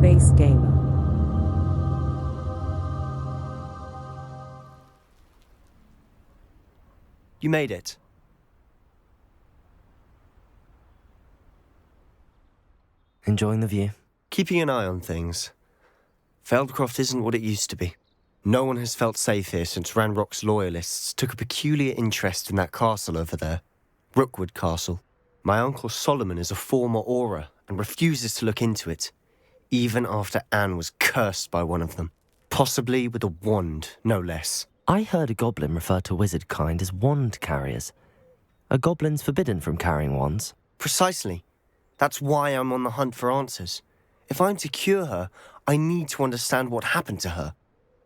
plant-based gamer. You made it. Enjoying the view? Keeping an eye on things. Feldcroft isn't what it used to be. No one has felt safe here since Ranrock's loyalists took a peculiar interest in that castle over there. Rookwood Castle. My uncle Solomon is a former Auror and refuses to look into it, even after Anne was cursed by one of them. Possibly with a wand, no less. I heard a goblin refer to wizard kind as wand carriers. Are goblins forbidden from carrying wands? Precisely. That's why I'm on the hunt for answers. If I'm to cure her, I need to understand what happened to her.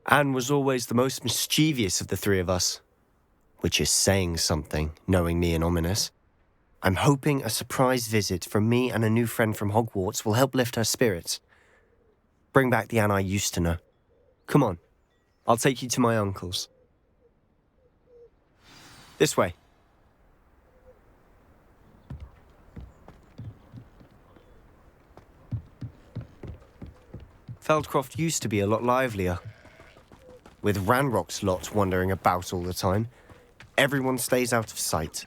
Anne was always the most mischievous of the three of us. Which is saying something, knowing me and Ominous. I'm hoping a surprise visit from me and a new friend from Hogwarts will help lift her spirits. Bring back the Anne I used to know. Come on, I'll take you to my uncle's. This way. Feldcroft used to be a lot livelier. With Ranrock's lot wandering about all the time, everyone stays out of sight.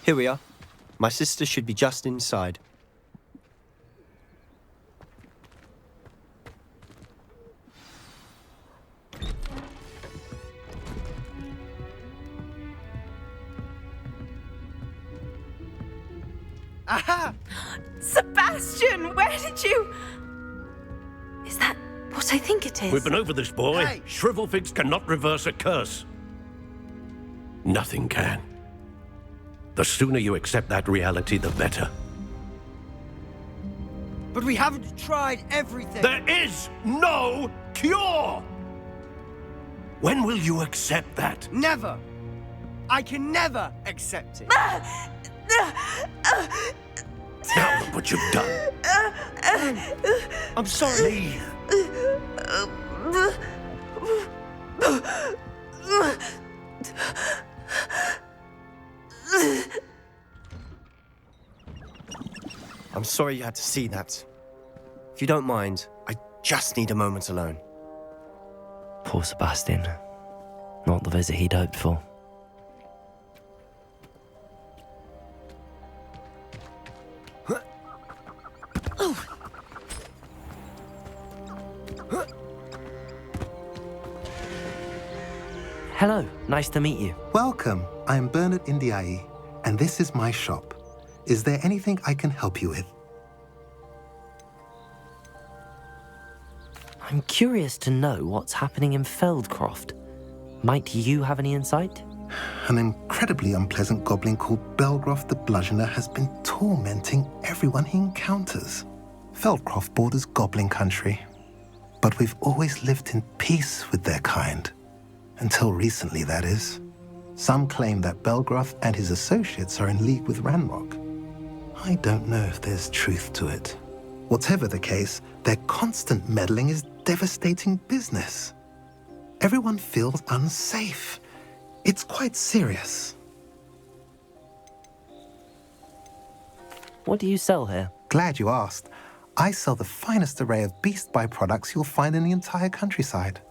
Here we are. My sister should be just inside. Aha! Sebastian, where did you... Is that what I think it is? We've been over this, boy. Hey! Shrivelfigs cannot reverse a curse. Nothing can. The sooner you accept that reality, the better. But we haven't tried everything. There is no cure! When will you accept that? Never. I can never accept it. Now look what you've done. I'm sorry. Leave. I'm sorry you had to see that. If you don't mind, I just need a moment alone. Poor Sebastian. Not the visit he'd hoped for. Hello, nice to meet you. Welcome. I'm Bernard Indiai, and this is my shop. Is there anything I can help you with? I'm curious to know what's happening in Feldcroft. Might you have any insight? An incredibly unpleasant goblin called Belgroth the Bludgeoner has been tormenting everyone he encounters. Feldcroft borders goblin country, but we've always lived in peace with their kind. Until recently, that is. Some claim that Belgroth and his associates are in league with Ranrock. I don't know if there's truth to it. Whatever the case, their constant meddling is devastating business. Everyone feels unsafe. It's quite serious. What do you sell here? Glad you asked. I sell the finest array of beast byproducts you'll find in the entire countryside.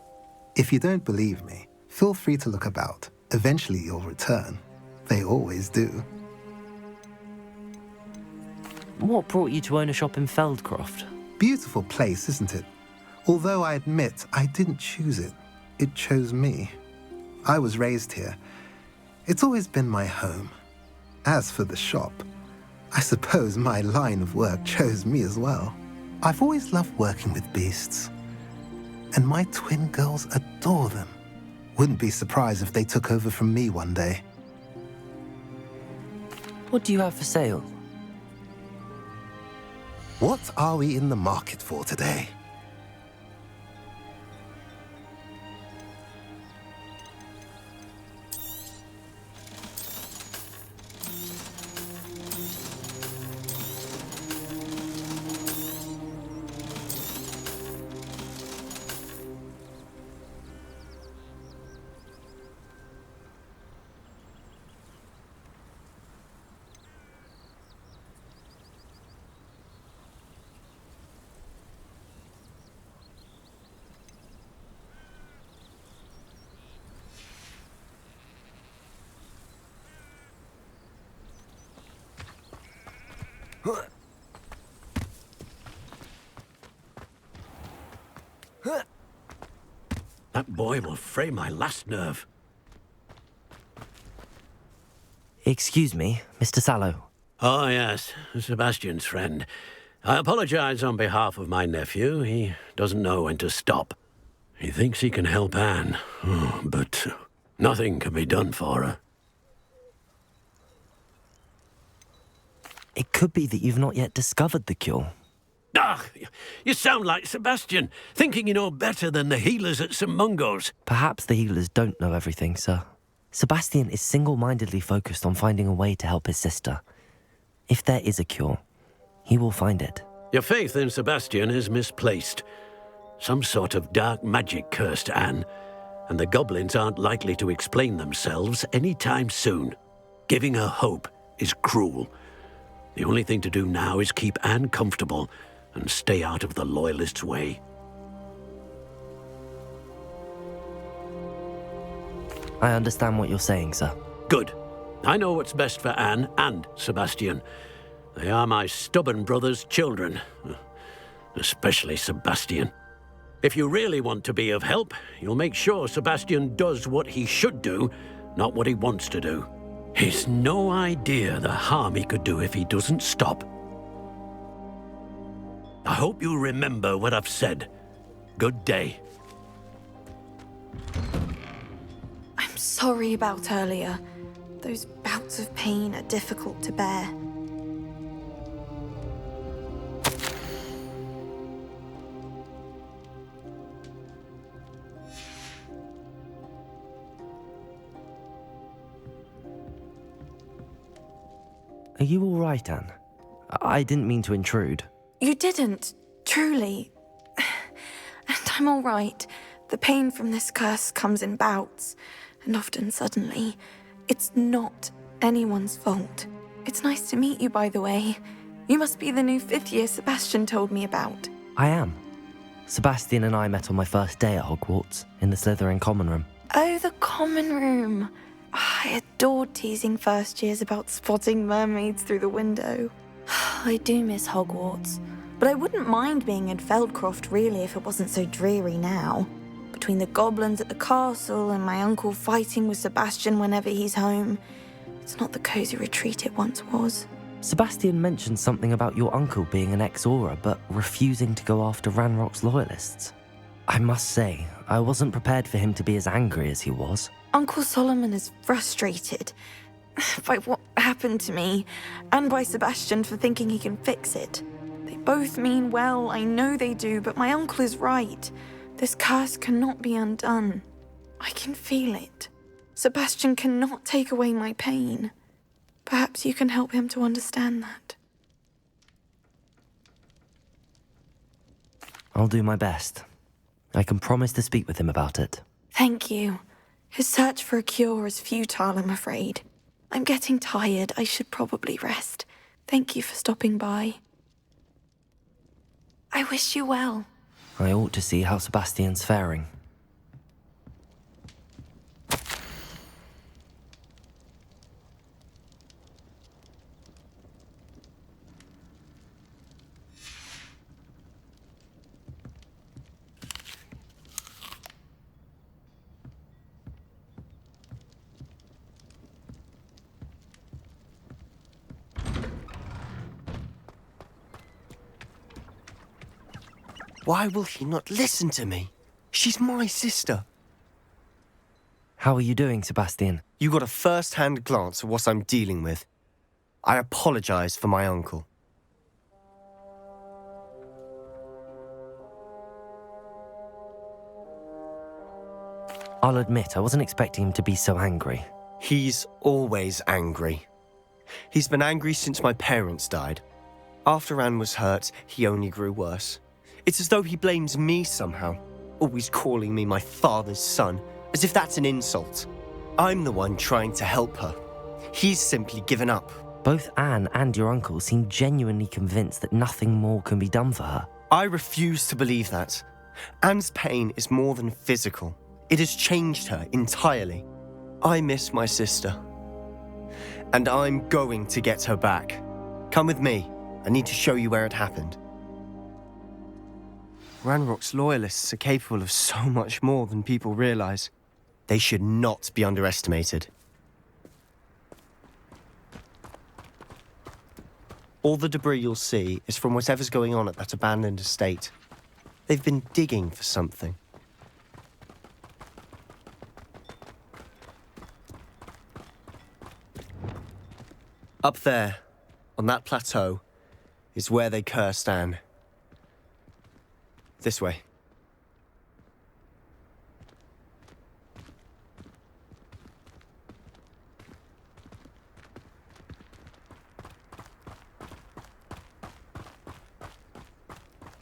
If you don't believe me, feel free to look about. Eventually you'll return. They always do. What brought you to own a shop in Feldcroft? Beautiful place, isn't it? Although I admit I didn't choose it. It chose me. I was raised here. It's always been my home. As for the shop, I suppose my line of work chose me as well. I've always loved working with beasts. And my twin girls adore them. Wouldn't be surprised if they took over from me one day. What do you have for sale? What are we in the market for today? That boy will fray my last nerve. Excuse me, Mr. Sallow. Oh, yes, Sebastian's friend. I apologize on behalf of my nephew. He doesn't know when to stop. He thinks he can help Anne, but nothing can be done for her. It could be that you've not yet discovered the cure. Ah, you sound like Sebastian, thinking you know better than the healers at St. Mungo's. Perhaps the healers don't know everything, sir. Sebastian is single-mindedly focused on finding a way to help his sister. If there is a cure, he will find it. Your faith in Sebastian is misplaced. Some sort of dark magic cursed Anne, and the goblins aren't likely to explain themselves anytime soon. Giving her hope is cruel. The only thing to do now is keep Anne comfortable and stay out of the Loyalists' way. I understand what you're saying, sir. Good. I know what's best for Anne and Sebastian. They are my stubborn brother's children. Especially Sebastian. If you really want to be of help, you'll make sure Sebastian does what he should do, not what he wants to do. He's no idea the harm he could do if he doesn't stop. I hope you remember what I've said. Good day. I'm sorry about earlier. Those bouts of pain are difficult to bear. Are you all right, Anne? I didn't mean to intrude. You didn't, truly. And I'm all right. The pain from this curse comes in bouts, and often suddenly. It's not anyone's fault. It's nice to meet you, by the way. You must be the new 5th year Sebastian told me about. I am. Sebastian and I met on my first day at Hogwarts, in the Slytherin common room. Oh, the common room. I adored teasing first years about spotting mermaids through the window. I do miss Hogwarts, but I wouldn't mind being in Feldcroft really if it wasn't so dreary now. Between the goblins at the castle and my uncle fighting with Sebastian whenever he's home, it's not the cozy retreat it once was. Sebastian mentioned something about your uncle being an ex-Auror, but refusing to go after Ranrock's loyalists. I must say, I wasn't prepared for him to be as angry as he was. Uncle Solomon is frustrated by what happened to me, and by Sebastian for thinking he can fix it. They both mean well, I know they do, but my uncle is right. This curse cannot be undone. I can feel it. Sebastian cannot take away my pain. Perhaps you can help him to understand that. I'll do my best. I can promise to speak with him about it. Thank you. His search for a cure is futile, I'm afraid. I'm getting tired. I should probably rest. Thank you for stopping by. I wish you well. I ought to see how Sebastian's faring. Why will he not listen to me? She's my sister. How are you doing, Sebastian? You got a first-hand glance at what I'm dealing with. I apologize for my uncle. I'll admit, I wasn't expecting him to be so angry. He's always angry. He's been angry since my parents died. After Anne was hurt, he only grew worse. It's as though he blames me somehow, always calling me my father's son, as if that's an insult. I'm the one trying to help her. He's simply given up. Both Anne and your uncle seem genuinely convinced that nothing more can be done for her. I refuse to believe that. Anne's pain is more than physical. It has changed her entirely. I miss my sister. And I'm going to get her back. Come with me. I need to show you where it happened. Ranrock's loyalists are capable of so much more than people realize. They should not be underestimated. All the debris you'll see is from whatever's going on at that abandoned estate. They've been digging for something. Up there, on that plateau, is where they cursed Anne. This way.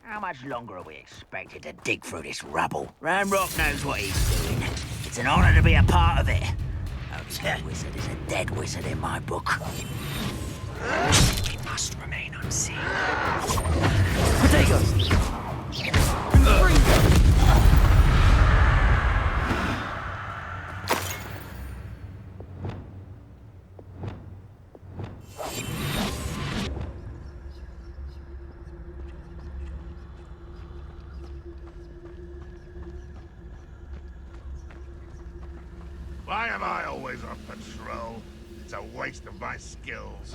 How much longer are we expected to dig through this rubble? Ranrock knows what he's doing. It's an honor to be a part of it. A dead wizard is a dead wizard in my book. He must remain unseen. Potatoes! Why am I always on patrol? It's a waste of my skills.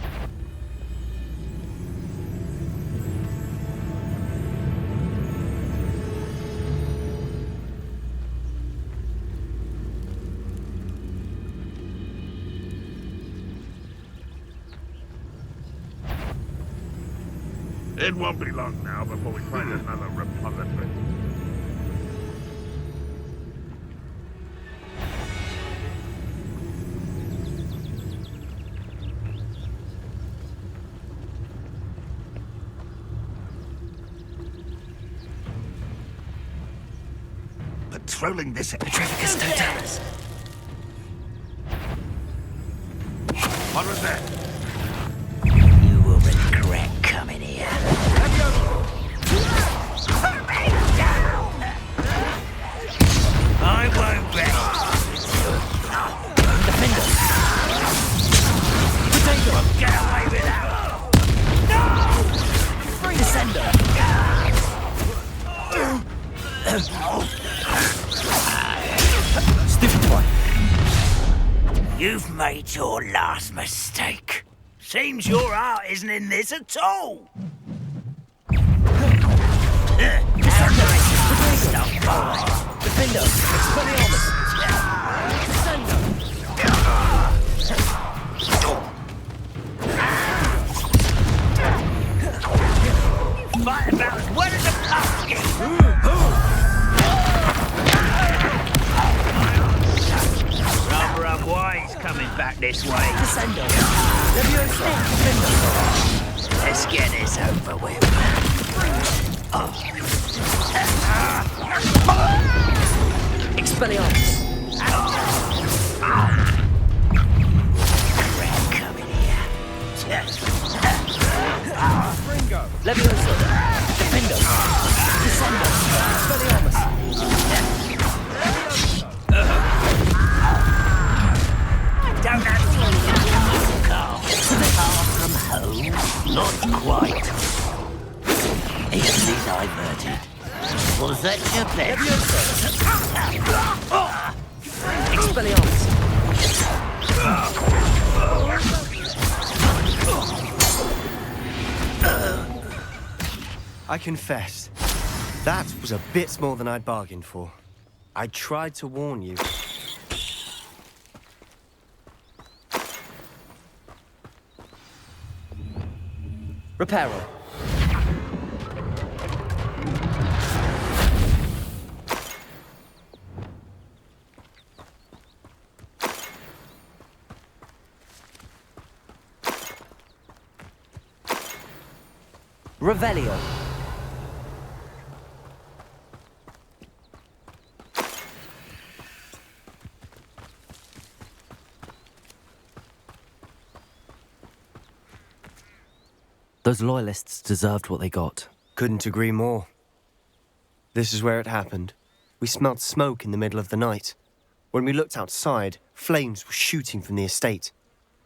It won't be long now before we find another repository. Patrolling this Petrificus totalis. What was that? You will regret coming here. I won't rest. Defender! Potato! Get away with that! Descender! Stupid one! You've made your last mistake. Seems your heart isn't in this at all. Stop by. Defender! Expelliarmus! Fight about as well as a pumpkin. Rather unwise coming back this way. Descender! Leviosa! Defender! Let's get this over with. Expelliarmus! Regret coming here. Leviosa! Defender! Descender! Expelliarmus! Don't have to Carl. Far from home? Not quite. Easily diverted. Was that your bet? Expelliarmus! I confess, that was a bit more than I'd bargained for. I tried to warn you. Reparo. Revelio. Those loyalists deserved what they got. Couldn't agree more. This is where it happened. We smelled smoke in the middle of the night. When we looked outside, flames were shooting from the estate.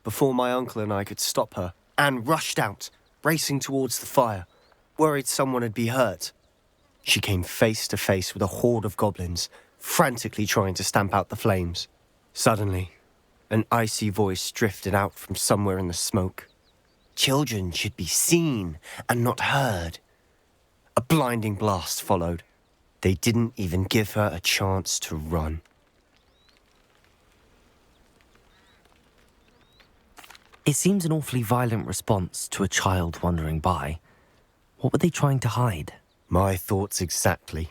Before my uncle and I could stop her, Anne rushed out, racing towards the fire, worried someone had been hurt. She came face to face with a horde of goblins, frantically trying to stamp out the flames. Suddenly, an icy voice drifted out from somewhere in the smoke. Children should be seen and not heard. A blinding blast followed. They didn't even give her a chance to run. It seems an awfully violent response to a child wandering by. What were they trying to hide? My thoughts exactly.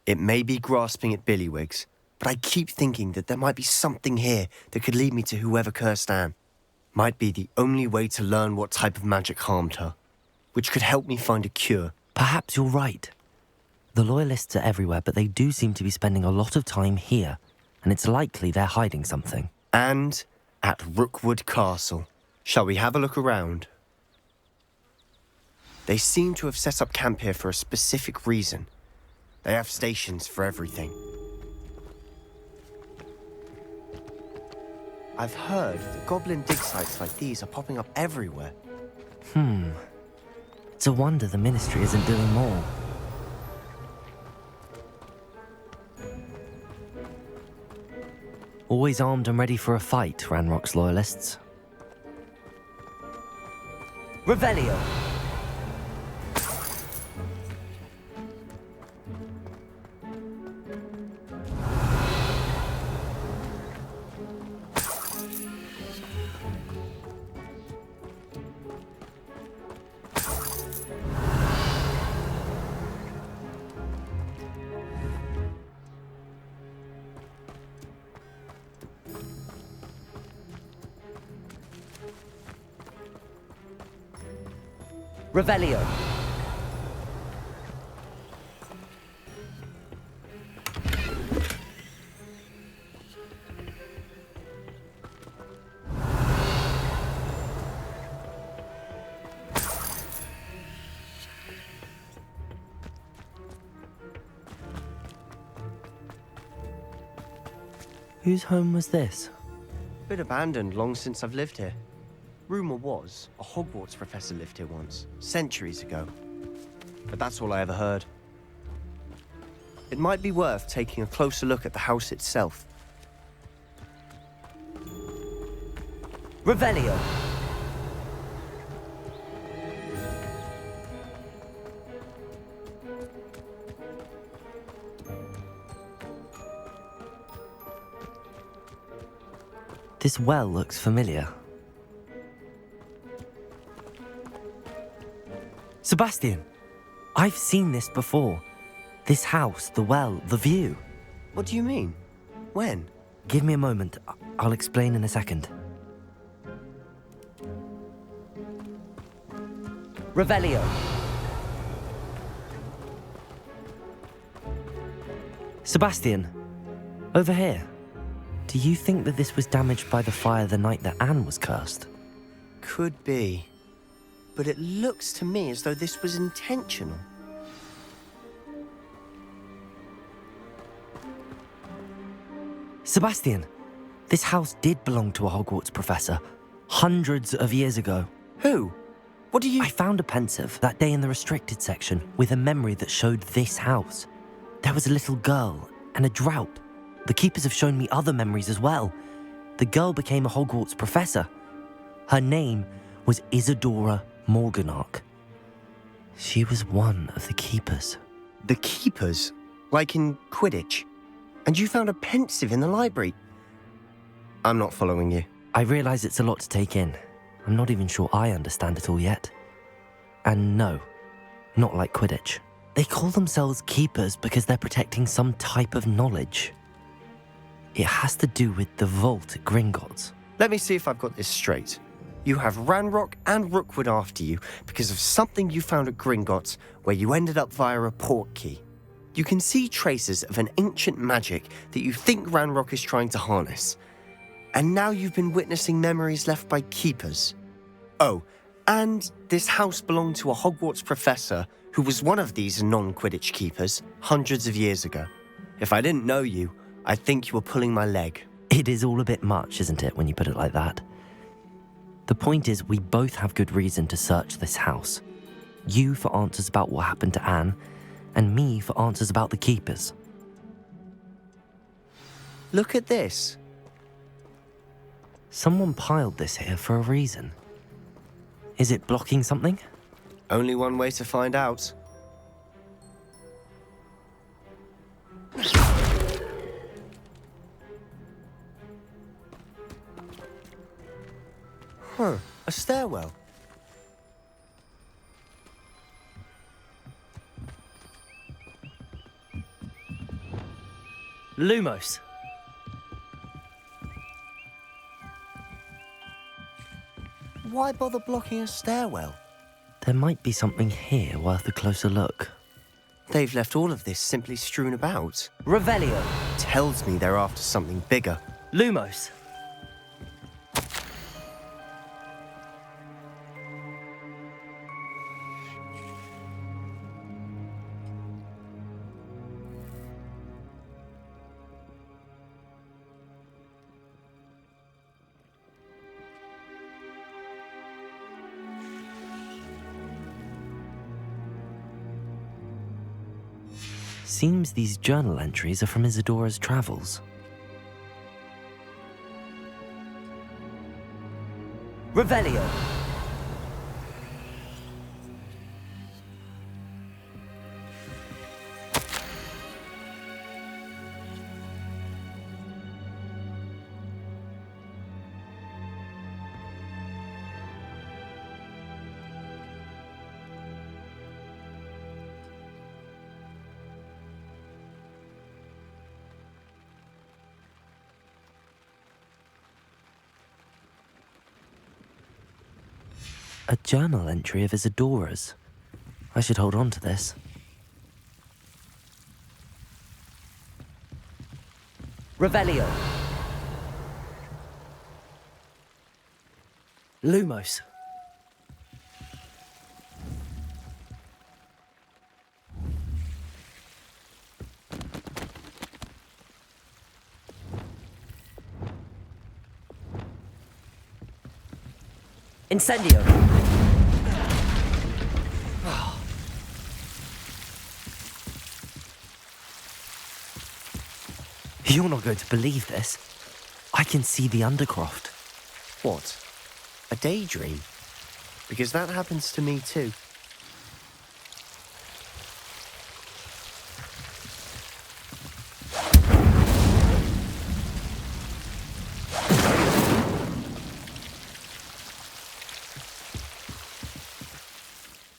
It may be grasping at Billywigs, but I keep thinking that there might be something here that could lead me to whoever cursed Anne. Might be the only way to learn what type of magic harmed her, which could help me find a cure. Perhaps you're right. The Loyalists are everywhere, but they do seem to be spending a lot of time here, and it's likely they're hiding something. And at Rookwood Castle. Shall we have a look around? They seem to have set up camp here for a specific reason. They have stations for everything. I've heard that goblin dig sites like these are popping up everywhere. It's a wonder the Ministry isn't doing more. Always armed and ready for a fight, Ranrock's Loyalists. Revelio! Revelio. Whose home was this? Been abandoned long since I've lived here. Rumour was, a Hogwarts professor lived here once, centuries ago. But that's all I ever heard. It might be worth taking a closer look at the house itself. Revelio. This well looks familiar. Sebastian, I've seen this before. This house, the well, the view. What do you mean? When? Give me a moment. I'll explain in a second. Revelio. Sebastian, over here. Do you think that this was damaged by the fire the night that Anne was cursed? Could be. But it looks to me as though this was intentional. Sebastian, this house did belong to a Hogwarts professor, hundreds of years ago. Who? What do you... I found a pensive that day in the restricted section with a memory that showed this house. There was a little girl and a drought. The keepers have shown me other memories as well. The girl became a Hogwarts professor. Her name was Isadora Morganach. She was one of the keepers. The keepers? Like in Quidditch? And you found a pensive in the library? I'm not following you. I realise it's a lot to take in. I'm not even sure I understand it all yet. And no, not like Quidditch. They call themselves keepers because they're protecting some type of knowledge. It has to do with the vault at Gringotts. Let me see if I've got this straight. You have Ranrock and Rookwood after you because of something you found at Gringotts where you ended up via a portkey. You can see traces of an ancient magic that you think Ranrock is trying to harness. And now you've been witnessing memories left by keepers. Oh, and this house belonged to a Hogwarts professor who was one of these non-Quidditch keepers hundreds of years ago. If I didn't know you, I'd think you were pulling my leg. It is all a bit much, isn't it, when you put it like that? The point is, we both have good reason to search this house. You for answers about what happened to Anne, and me for answers about the keepers. Look at this. Someone piled this here for a reason. Is it blocking something? Only one way to find out. Huh, a stairwell. Lumos. Why bother blocking a stairwell? There might be something here worth a closer look. They've left all of this simply strewn about. Revelio. Tells me they're after something bigger. Lumos. Seems these journal entries are from Isadora's travels. Revelio. A journal entry of Isadora's. I should hold on to this. Revelio. Lumos. Incendio. You're not going to believe this. I can see the Undercroft. What? A daydream? Because that happens to me too.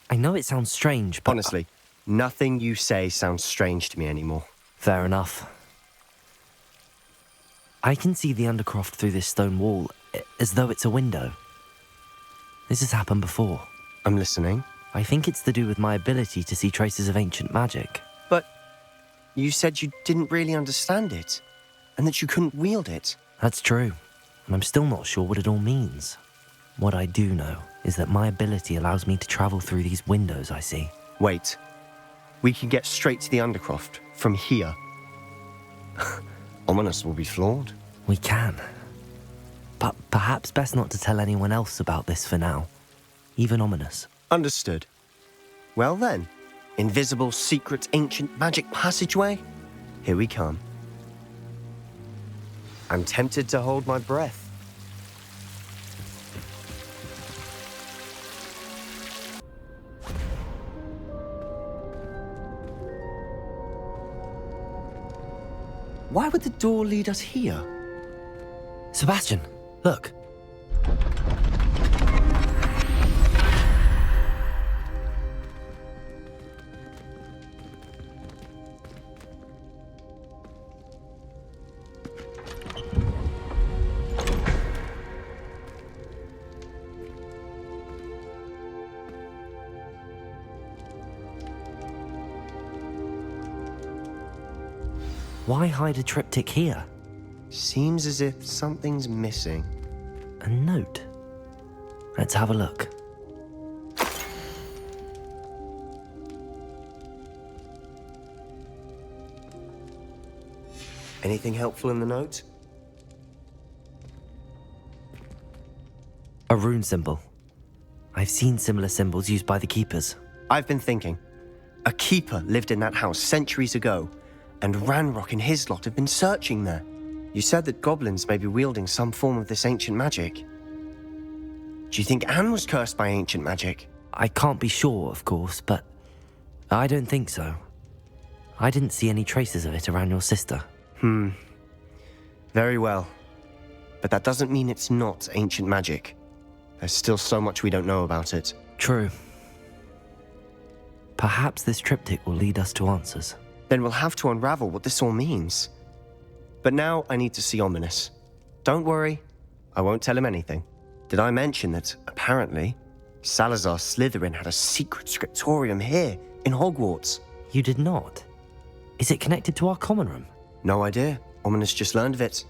I know it sounds strange, but... Honestly, nothing you say sounds strange to me anymore. Fair enough. I can see the Undercroft through this stone wall, as though it's a window. This has happened before. I'm listening. I think it's to do with my ability to see traces of ancient magic. But you said you didn't really understand it, and that you couldn't wield it. That's true, and I'm still not sure what it all means. What I do know is that my ability allows me to travel through these windows I see. Wait. We can get straight to the Undercroft from here. Ominous will be flawed. We can. But perhaps best not to tell anyone else about this for now. Even Ominous. Understood. Well then, invisible, secret, ancient magic passageway? Here we come. I'm tempted to hold my breath. Why would the door lead us here? Sebastian, look. Why hide a triptych here? Seems as if something's missing. A note. Let's have a look. Anything helpful in the note? A rune symbol. I've seen similar symbols used by the keepers. I've been thinking. A keeper lived in that house centuries ago, and Ranrock and his lot have been searching there. You said that goblins may be wielding some form of this ancient magic. Do you think Anne was cursed by ancient magic? I can't be sure, of course, but I don't think so. I didn't see any traces of it around your sister. Very well. But that doesn't mean it's not ancient magic. There's still so much we don't know about it. True. Perhaps this triptych will lead us to answers. Then we'll have to unravel what this all means. But now I need to see Ominous. Don't worry, I won't tell him anything. Did I mention that, apparently, Salazar Slytherin had a secret scriptorium here, in Hogwarts? You did not? Is it connected to our common room? No idea. Ominous just learned of it.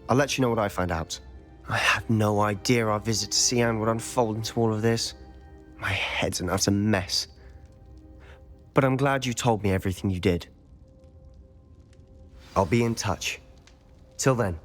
I'll let you know what I find out. I had no idea our visit to Cian would unfold into all of this. My head's an utter mess. But I'm glad you told me everything you did. I'll be in touch. Till then.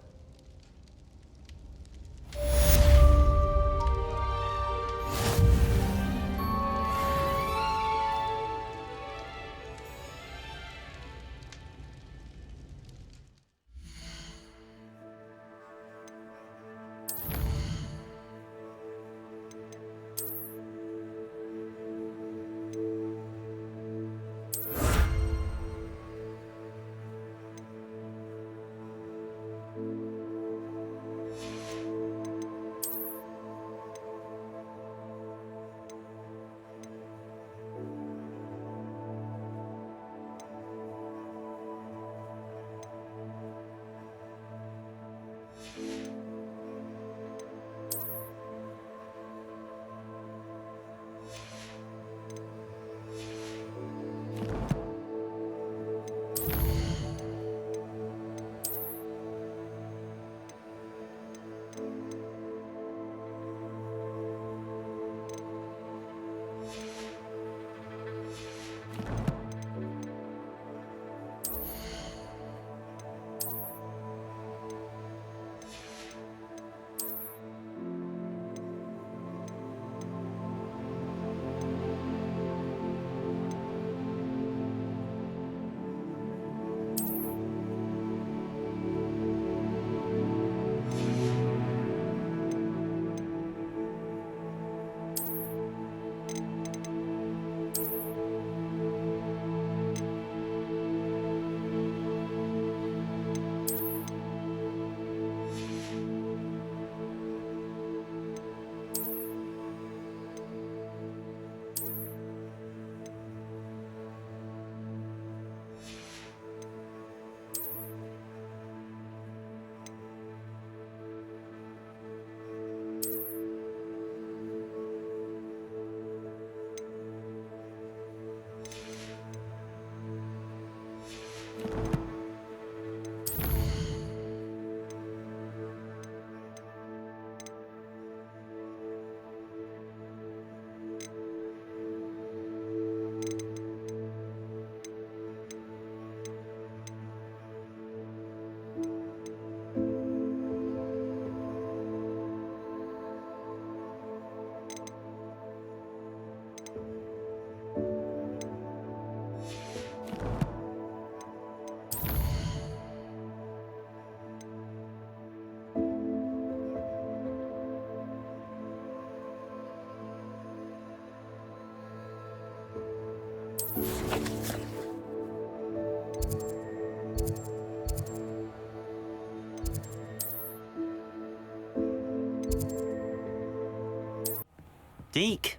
Deke.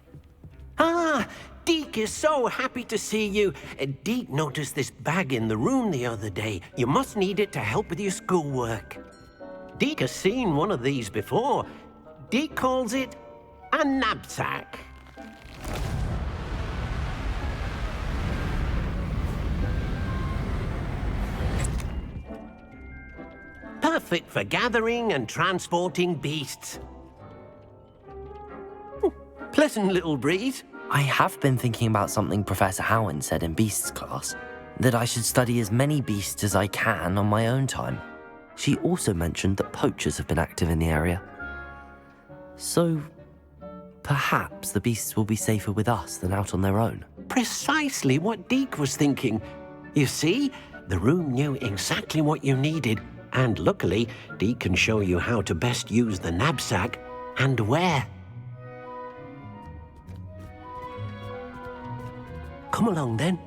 Ah, Deke is so happy to see you. Deke noticed this bag in the room the other day. You must need it to help with your schoolwork. Deke has seen one of these before. Deke calls it a knapsack. Perfect for gathering and transporting beasts. Pleasant little breeze. I have been thinking about something Professor Howard said in Beasts class, that I should study as many beasts as I can on my own time. She also mentioned that poachers have been active in the area. So, Perhaps the beasts will be safer with us than out on their own. Precisely what Deke was thinking. You see, the room knew exactly what you needed, and luckily, Deke can show you how to best use the knapsack and where. Come along then.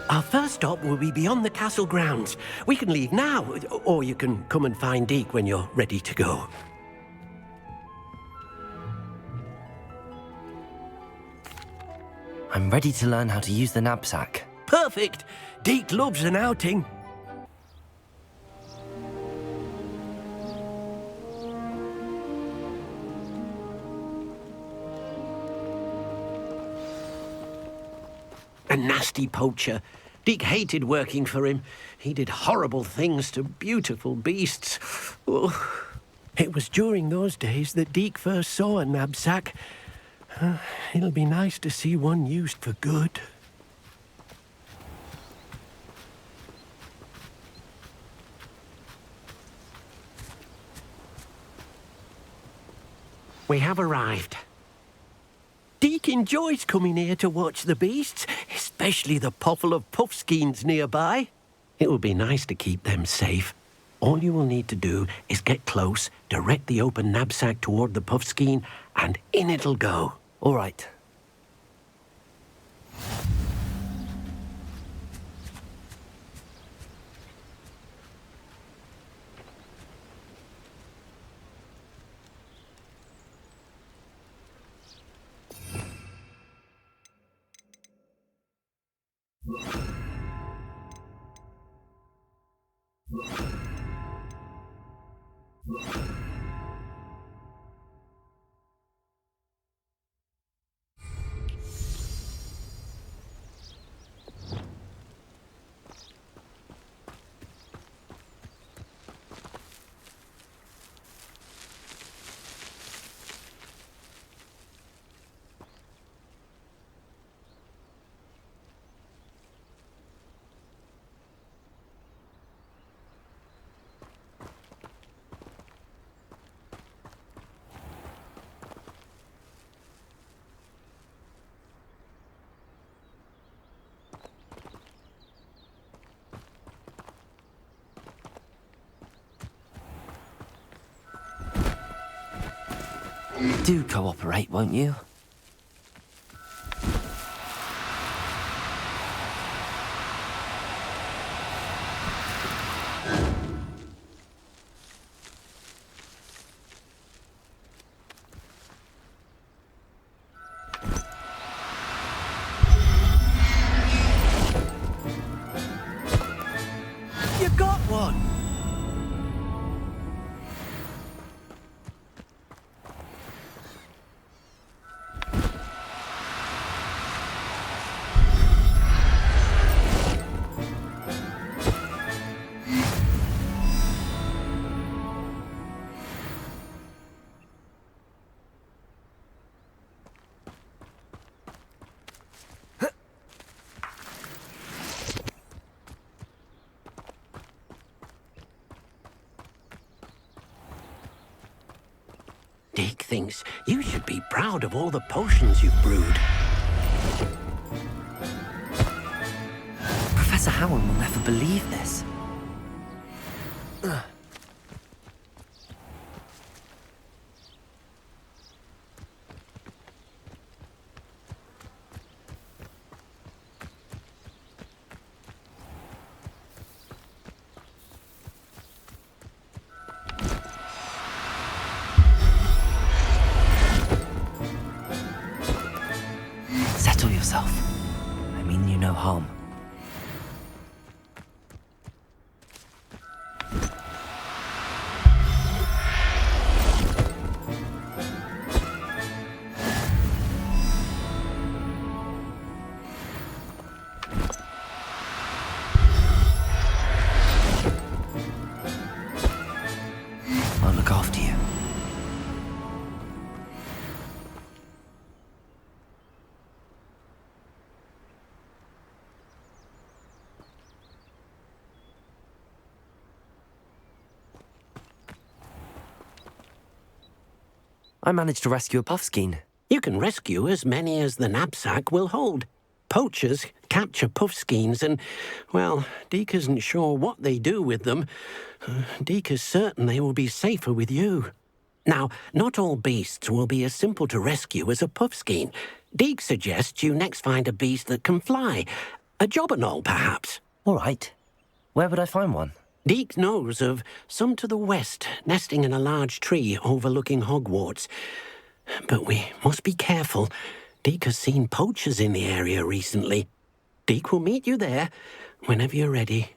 Our first stop will be beyond the castle grounds. We can leave now, or you can come and find Deke when you're ready to go. I'm ready to learn how to use the knapsack. Perfect! Deke loves an outing. A nasty poacher. Deke hated working for him. He did horrible things to beautiful beasts. Oh. It was during those days that Deke first saw a knapsack. It'll be nice to see one used for good. We have arrived. Deke enjoys coming here to watch the beasts, especially the pottle of puffskeins nearby. It will be nice to keep them safe. All you will need to do is get close, direct the open knapsack toward the puffskein, and in it'll go. All right. Do cooperate, won't you? You got one! Deke thinks you should be proud of all the potions you've brewed. Professor Howard will never believe this. Settle yourself. I mean you no harm. I'll look after you. I managed to rescue a puffskein. You can rescue as many as the knapsack will hold. Poachers capture puffskeins and, well, Deke isn't sure what they do with them. Deke is certain they will be safer with you. Now, not all beasts will be as simple to rescue as a puffskein. Deke suggests you next find a beast that can fly. A jobberknoll, perhaps. All right. Where would I find one? Deke knows of some to the west, nesting in a large tree overlooking Hogwarts. But we must be careful. Deke has seen poachers in the area recently. Deke will meet you there whenever you're ready.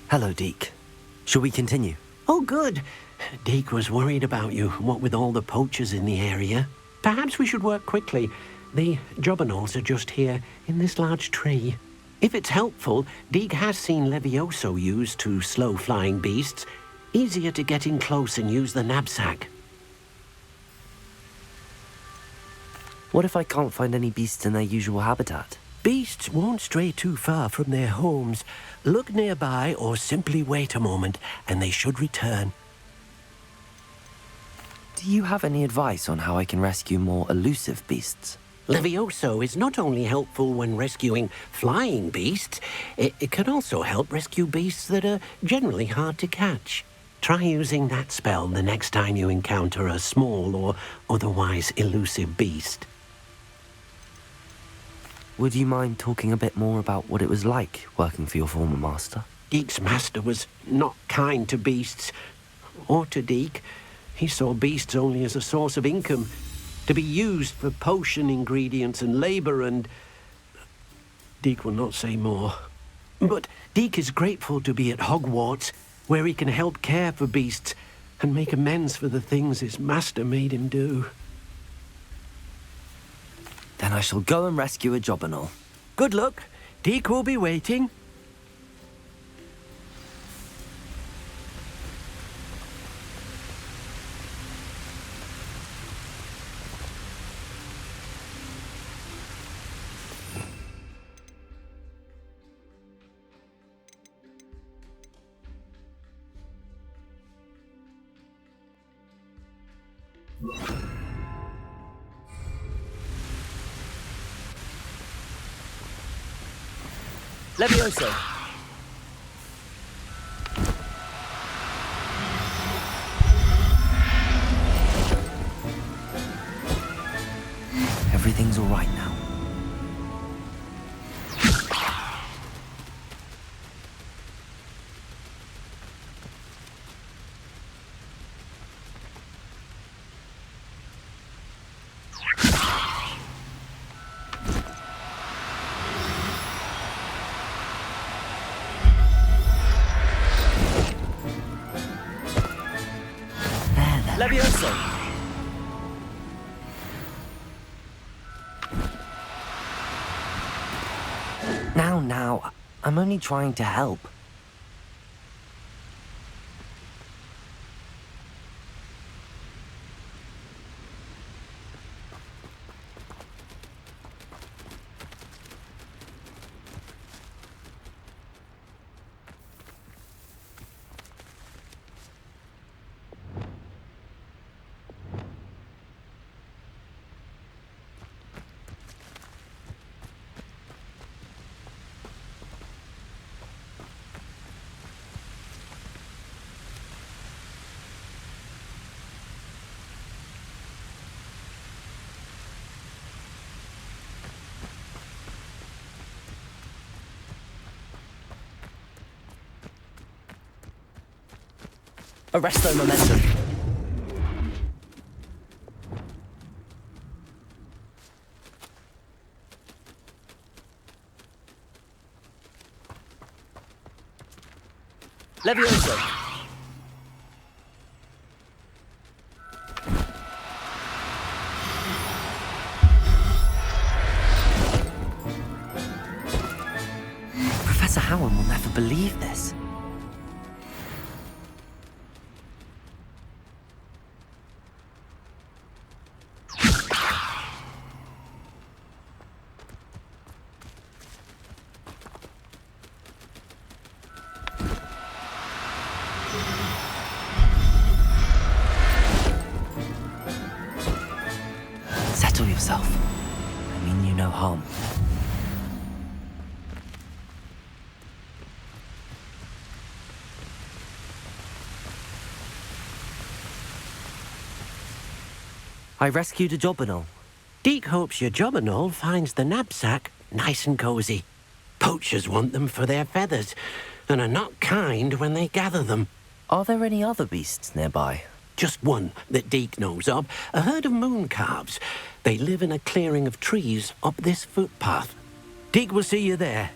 Hello, Deke. Shall we continue? Oh, good. Deke was worried about you, what with all the poachers in the area. Perhaps we should work quickly. The jobberknolls are just here, in this large tree. If it's helpful, Deke has seen Levioso used to slow flying beasts. Easier to get in close and use the knapsack. What if I can't find any beasts in their usual habitat? Beasts won't stray too far from their homes. Look nearby or simply wait a moment, and they should return. Do you have any advice on how I can rescue more elusive beasts? Levioso is not only helpful when rescuing flying beasts, it can also help rescue beasts that are generally hard to catch. Try using that spell the next time you encounter a small or otherwise elusive beast. Would you mind talking a bit more about what it was like working for your former master? Deke's master was not kind to beasts, or to Deke. He saw beasts only as a source of income, to be used for potion ingredients and labour, and Deke will not say more. But Deke is grateful to be at Hogwarts, where he can help care for beasts and make amends for the things his master made him do. Then I shall go and rescue a jobberknoll. Good luck. Deke will be waiting. Levioso. Everything's all right now. Levioso. Now, I'm only trying to help. Arresto momentum. Levioso. Professor Howard will never believe this. Settle yourself. I mean you no harm. I rescued a Jobberknoll. Deke hopes your Jobberknoll finds the knapsack nice and cozy. Poachers want them for their feathers, and are not kind when they gather them. Are there any other beasts nearby? Just one that Deke knows of, a herd of moon calves. They live in a clearing of trees up this footpath. Deke will see you there.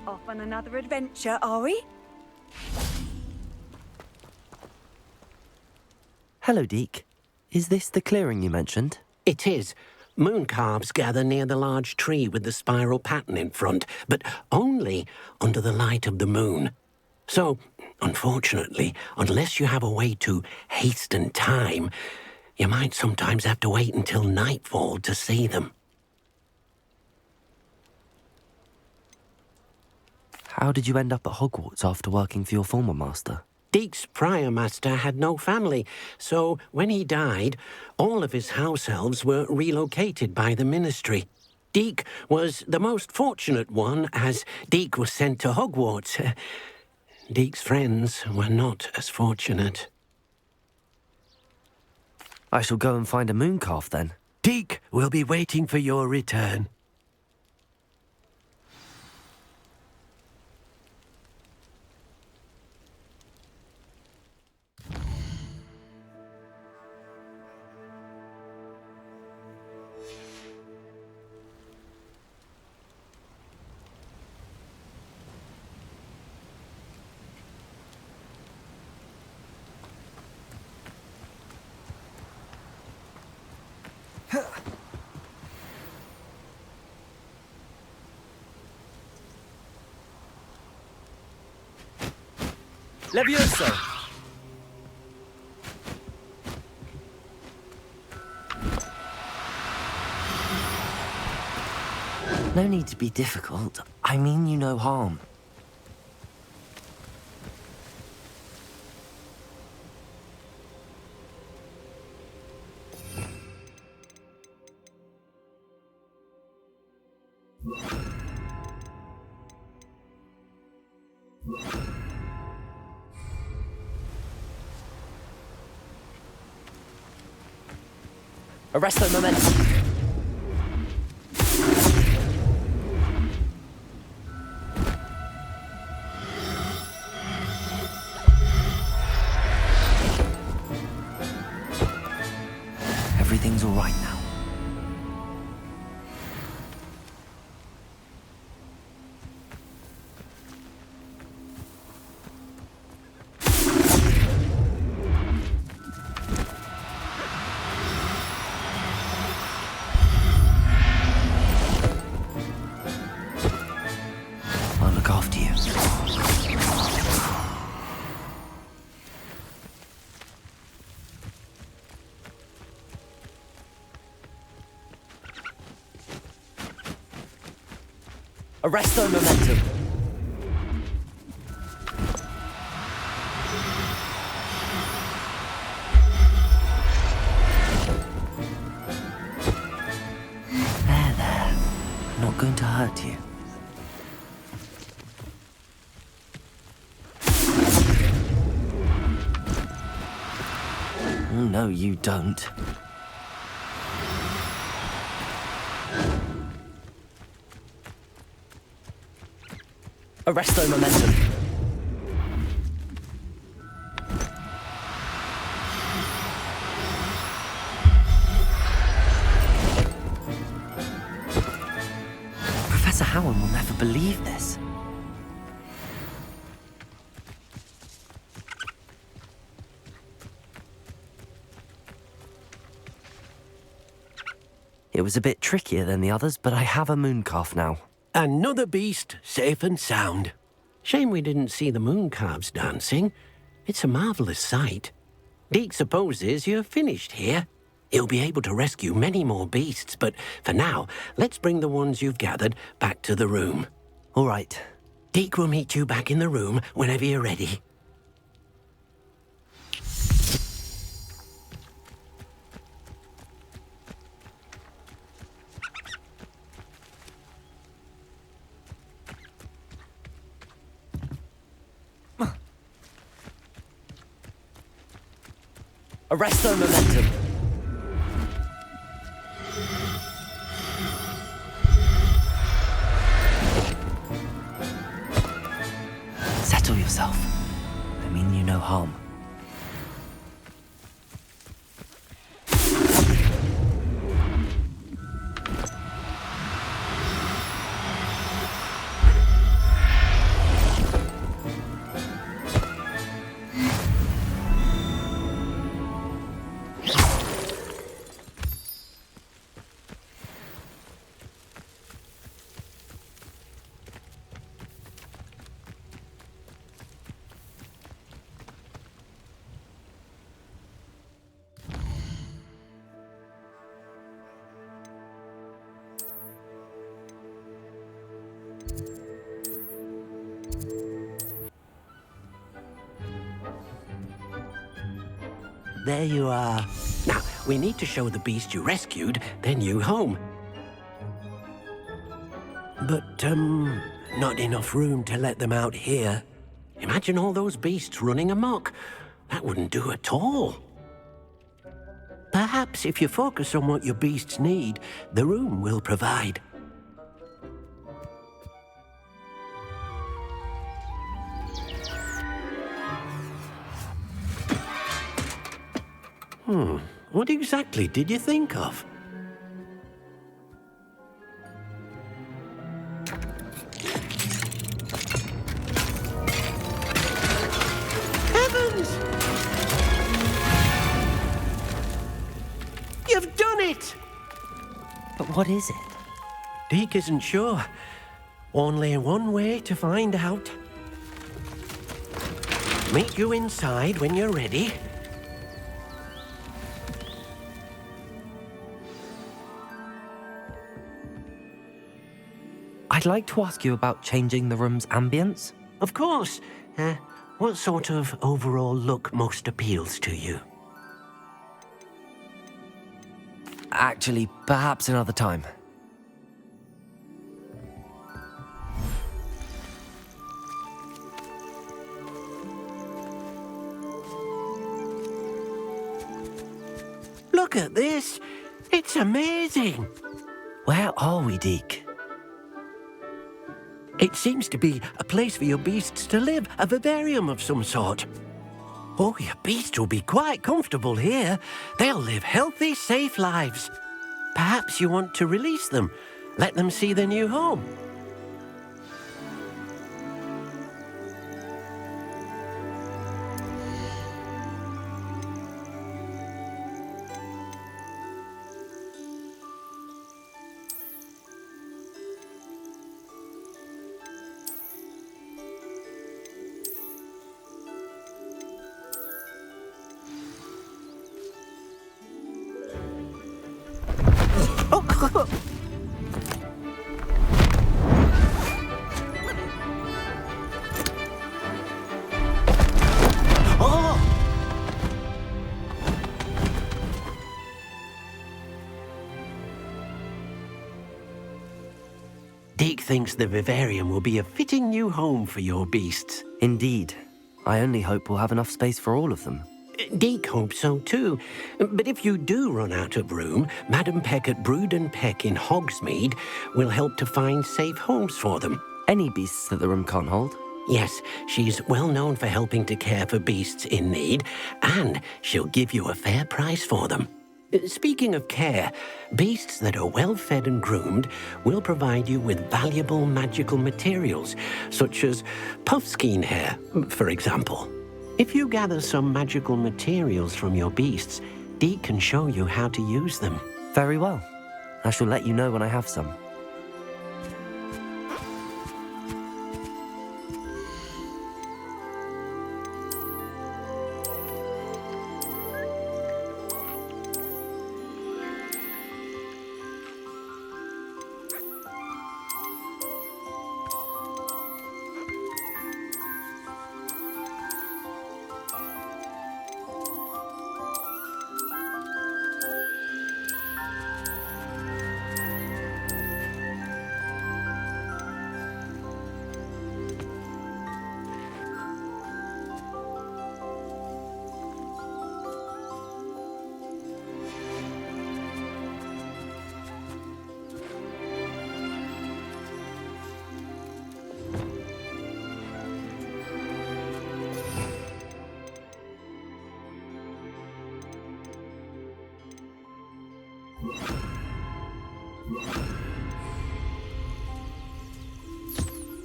Off on another adventure, are we? Hello, Deke. Is this the clearing you mentioned? It is. Moon calves gather near the large tree with the spiral pattern in front, but only under the light of the moon. So, unfortunately, unless you have a way to hasten time, you might sometimes have to wait until nightfall to see them. How did you end up at Hogwarts after working for your former master? Deke's prior master had no family, so when he died, all of his house elves were relocated by the ministry. Deke was the most fortunate one, as Deke was sent to Hogwarts. Deke's friends were not as fortunate. I shall go and find a mooncalf then. Deke will be waiting for your return. Levioso! No need to be difficult. I mean you no harm. Arresto momentum. Everything's all right now. I'll look after you. Arresto momentum. not going to hurt you. No, you don't. Arresto momentum. Professor Howard will never believe this. It was a bit trickier than the others, but I have a moon calf now. Another beast, safe and sound. Shame we didn't see the moon calves dancing. It's a marvellous sight. Deke supposes you're finished here. He'll be able to rescue many more beasts, but for now, let's bring the ones you've gathered back to the room. All right. Deke will meet you back in the room whenever you're ready. Arresto momentum. Settle yourself. I mean you no harm. There you are. Now, we need to show the beast you rescued their new home. But, not enough room to let them out here. Imagine all those beasts running amok. That wouldn't do at all. Perhaps if you focus on what your beasts need, the room will provide. What exactly did you think of? Heavens! You've done it! But what is it? Deke isn't sure. Only one way to find out. Meet you inside when you're ready. I'd like to ask you about changing the room's ambience. Of course. What sort of overall look most appeals to you? Actually, perhaps another time. Look at this. It's amazing. Where are we, Deke? It seems to be a place for your beasts to live, a vivarium of some sort. Oh, your beasts will be quite comfortable here. They'll live healthy, safe lives. Perhaps you want to release them, let them see their new home. Deke thinks the vivarium will be a fitting new home for your beasts. Indeed. I only hope we'll have enough space for all of them. Deke hopes so too. But if you do run out of room, Madam Peck at Brood and Peck in Hogsmeade will help to find safe homes for them. Any beasts that the room can't hold? Yes, she's well known for helping to care for beasts in need, and she'll give you a fair price for them. Speaking of care, beasts that are well fed and groomed will provide you with valuable magical materials, such as puffskein hair, for example. If you gather some magical materials from your beasts, Deke can show you how to use them. Very well. I shall let you know when I have some.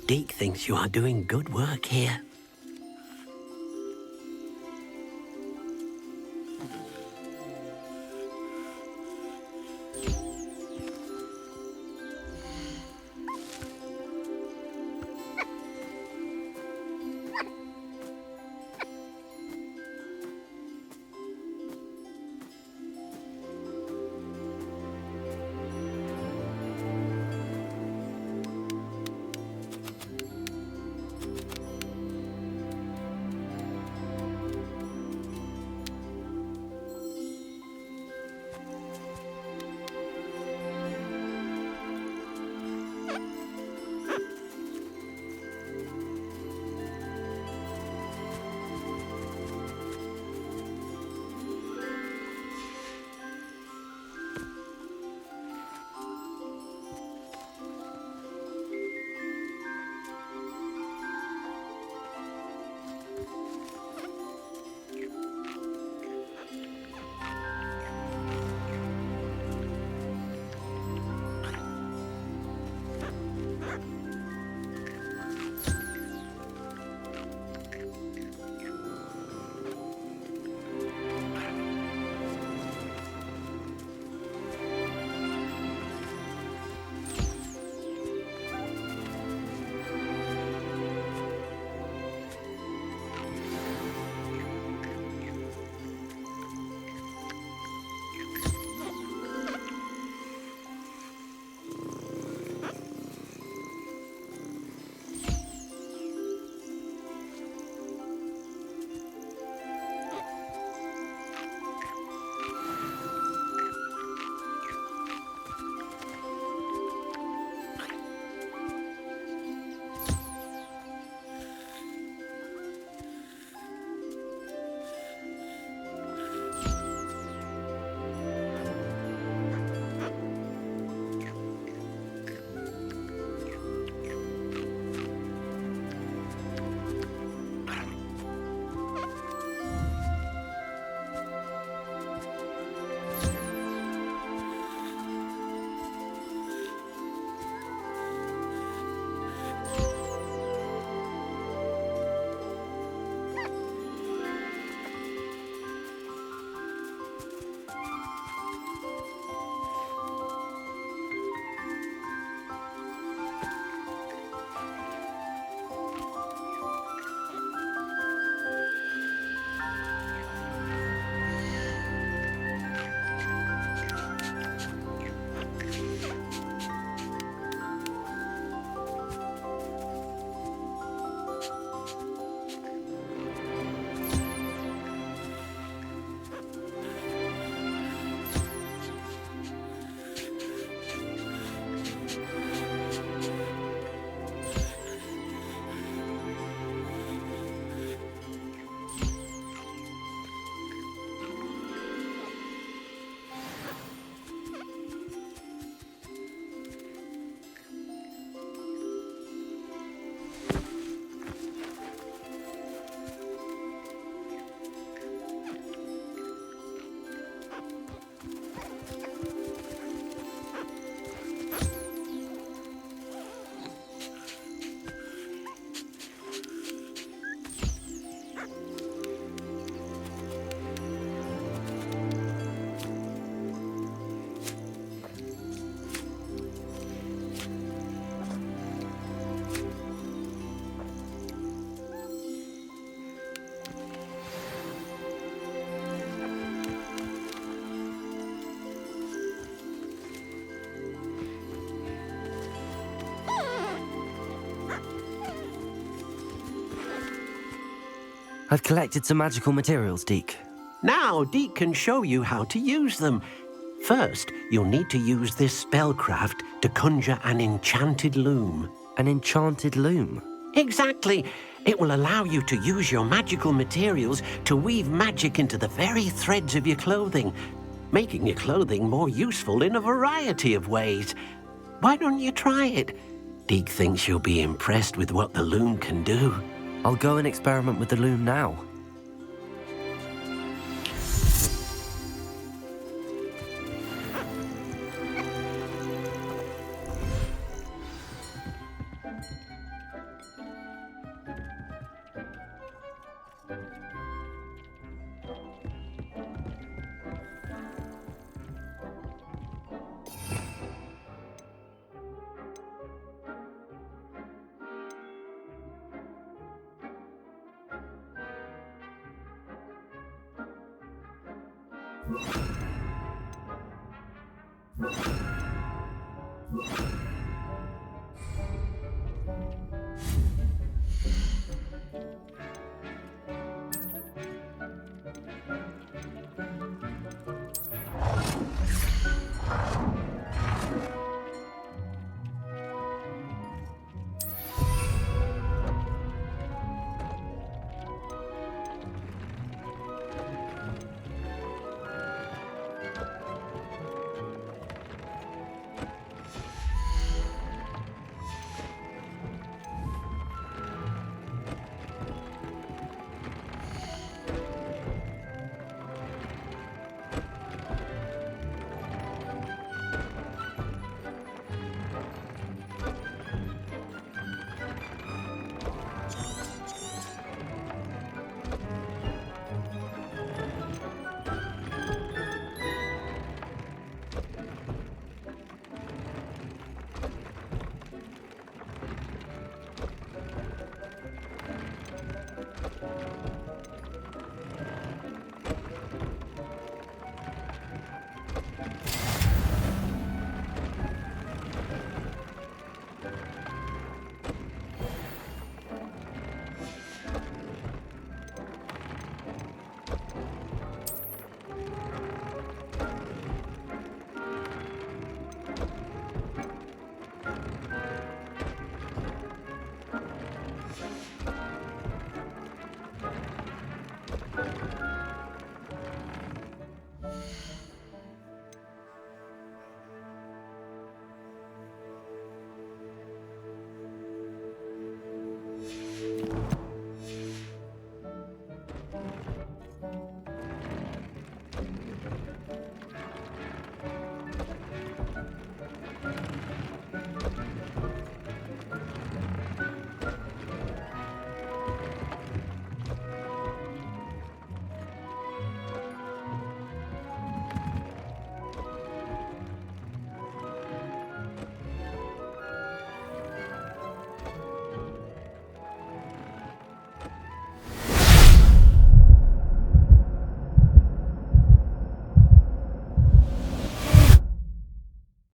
Deke thinks you are doing good work here. I've collected some magical materials, Deke. Now, Deke can show you how to use them. First, you'll need to use this spellcraft to conjure an enchanted loom. An enchanted loom? Exactly. It will allow you to use your magical materials to weave magic into the very threads of your clothing, making your clothing more useful in a variety of ways. Why don't you try it? Deke thinks you'll be impressed with what the loom can do. I'll go and experiment with the loom now.